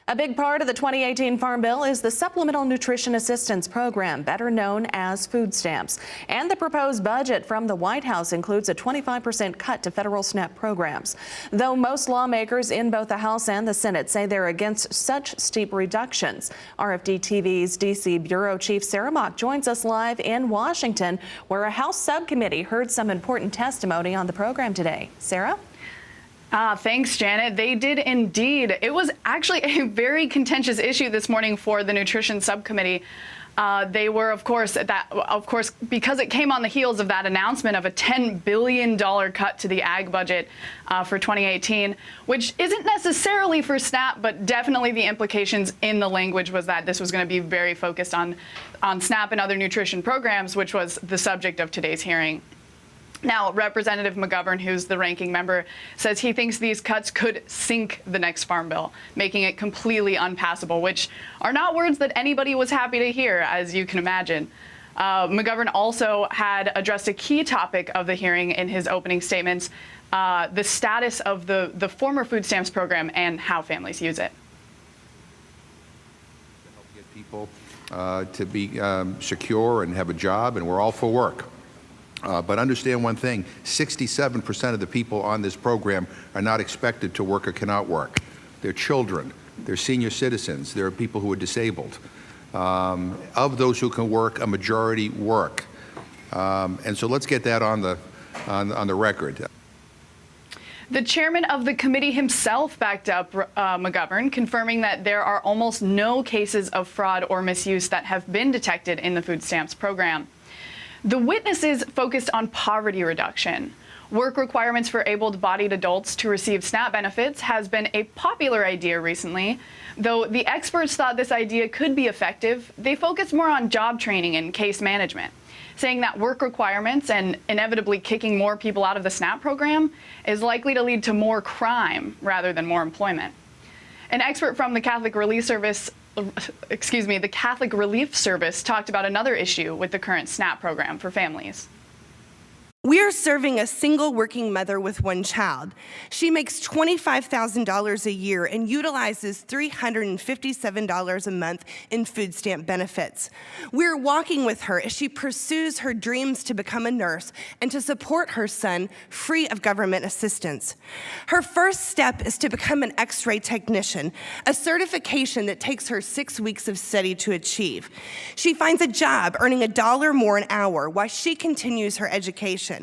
A big part of the 2018 Farm Bill is the Supplemental Nutrition Assistance Program, better known as food stamps. And the proposed budget from the White House includes a 25% cut to federal SNAP programs. Though most lawmakers in both the House and the Senate say they're against such steep reductions. RFD-TV's D.C. Bureau Chief Sarah Mock joins us live in Washington, where a House subcommittee heard some important testimony on the program today. Sarah? Thanks, Janet. They did indeed. It was actually a very contentious issue this morning for the Nutrition Subcommittee. They were, of course, because it came on the heels of that announcement of a $10 billion cut to the ag budget for 2018, which isn't necessarily for SNAP, but definitely the implications in the language was that this was going to be very focused on SNAP and other nutrition programs, which was the subject of today's hearing. Now, Representative McGovern, who's the ranking member, says he thinks these cuts could sink the next farm bill, making it completely unpassable, which are not words that anybody was happy to hear, as you can imagine. McGovern also had addressed a key topic of the hearing in his opening statements, the status of the former food stamps program and how families use it. To help get people to be secure and have a job, and we're all for work. But understand one thing, 67% of the people on this program are not expected to work or cannot work. They're children, they're senior citizens, there are people who are disabled. Of those who can work, a majority work. And so let's get that on the record. The chairman of the committee himself backed up McGovern, confirming that there are almost no cases of fraud or misuse that have been detected in the food stamps program. The witnesses focused on poverty reduction. Work requirements for able-bodied adults to receive SNAP benefits has been a popular idea recently. Though the experts thought this idea could be effective, they focused more on job training and case management, saying that work requirements and inevitably kicking more people out of the SNAP program is likely to lead to more crime rather than more employment. An expert from the Catholic Relief Service talked about another issue with the current SNAP program for families. We are serving a single working mother with one child. She makes $25,000 a year and utilizes $357 a month in food stamp benefits. We're walking with her as she pursues her dreams to become a nurse and to support her son free of government assistance. Her first step is to become an X-ray technician, a certification that takes her 6 weeks of study to achieve. She finds a job earning $1 more an hour while she continues her education.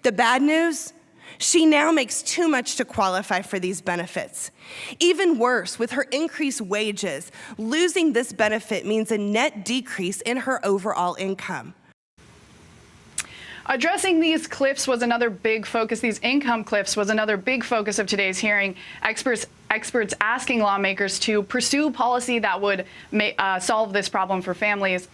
The bad news? She now makes too much to qualify for these benefits. Even worse, with her increased wages, losing this benefit means a net decrease in her overall income. Addressing these cliffs was another big focus. These income cliffs was another big focus of today's hearing. Experts asking lawmakers to pursue policy that would solve this problem for families.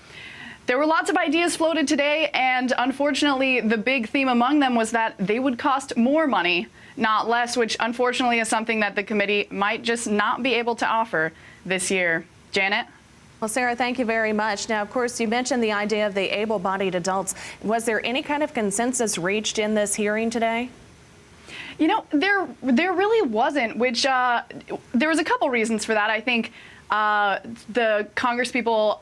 There were lots of ideas floated today, and unfortunately, the big theme among them was that they would cost more money, not less, which unfortunately is something that the committee might just not be able to offer this year. Janet? Well, Sarah, thank you very much. Now, of course, you mentioned the idea of the able-bodied adults. Was there any kind of consensus reached in this hearing today? You know, there really wasn't, which there was a couple reasons for that. I think the congresspeople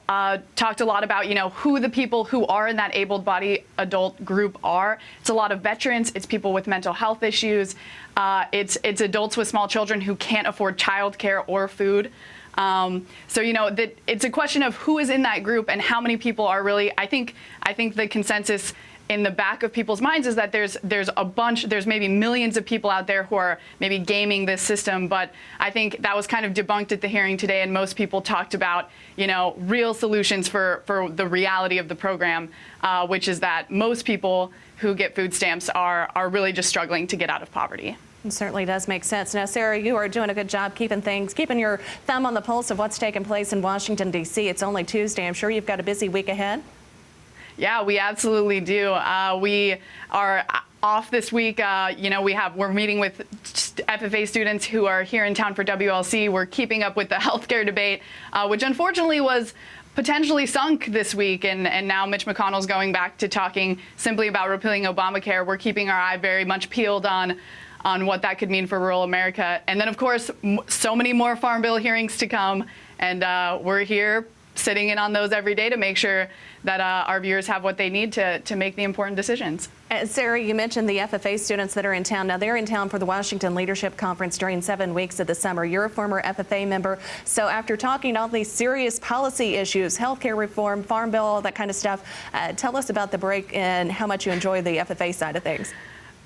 talked a lot about, who the people who are in that able-bodied adult group are. It's a lot of veterans. It's people with mental health issues. It's adults with small children who can't afford childcare or food. So, that it's a question of who is in that group and how many people are really, I think the consensus in the back of people's minds is that there's maybe millions of people out there who are maybe gaming this system, but I think that was kind of debunked at the hearing today, and most people talked about, real solutions for the reality of the program, which is that most people who get food stamps are really just struggling to get out of poverty. It certainly does make sense. Now, Sarah, you are doing a good job keeping your thumb on the pulse of what's taking place in Washington, D.C. It's only Tuesday. I'm sure you've got a busy week ahead. Yeah, we absolutely do. We are off this week. We're meeting with FFA students who are here in town for WLC. We're keeping up with the healthcare debate, which unfortunately was potentially sunk this week, and now Mitch McConnell's going back to talking simply about repealing Obamacare. We're keeping our eye very much peeled on on what that could mean for rural America. And then, of course, so many more Farm Bill hearings to come. And we're here sitting in on those every day to make sure that our viewers have what they need to make the important decisions. Sarah, you mentioned the FFA students that are in town. Now, they're in town for the Washington Leadership Conference during 7 weeks of the summer. You're a former FFA member. So after talking all these serious policy issues, healthcare reform, Farm Bill, all that kind of stuff, tell us about the break and how much you enjoy the FFA side of things.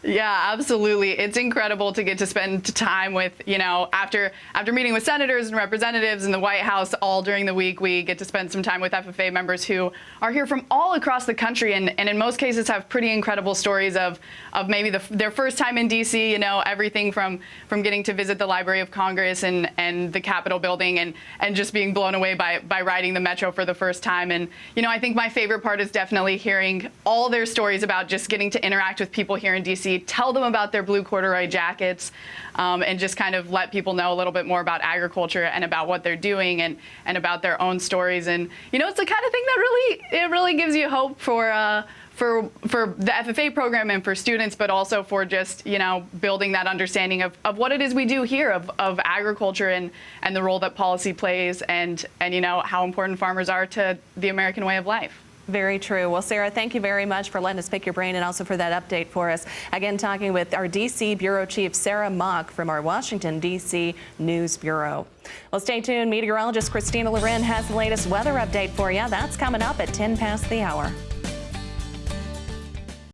Yeah, absolutely. It's incredible to get to spend time with, after meeting with senators and representatives in the White House all during the week, we get to spend some time with FFA members who are here from all across the country and in most cases have pretty incredible stories of maybe their first time in D.C., everything from getting to visit the Library of Congress and the Capitol building and just being blown away by riding the Metro for the first time. And, I think my favorite part is definitely hearing all their stories about just getting to interact with people here in D.C., tell them about their blue corduroy jackets, and just kind of let people know a little bit more about agriculture and about what they're doing and about their own stories. And, it's the kind of thing that really gives you hope for the FFA program and for students, but also for just, building that understanding of what it is we do here, of agriculture and the role that policy plays and how important farmers are to the American way of life. Very true. Well, Sarah, thank you very much for letting us pick your brain and also for that update for us. Again, talking with our D.C. Bureau Chief, Sarah Mock from our Washington, D.C. News Bureau. Well, stay tuned. Meteorologist Christina Loren has the latest weather update for you. That's coming up at 10 past the hour.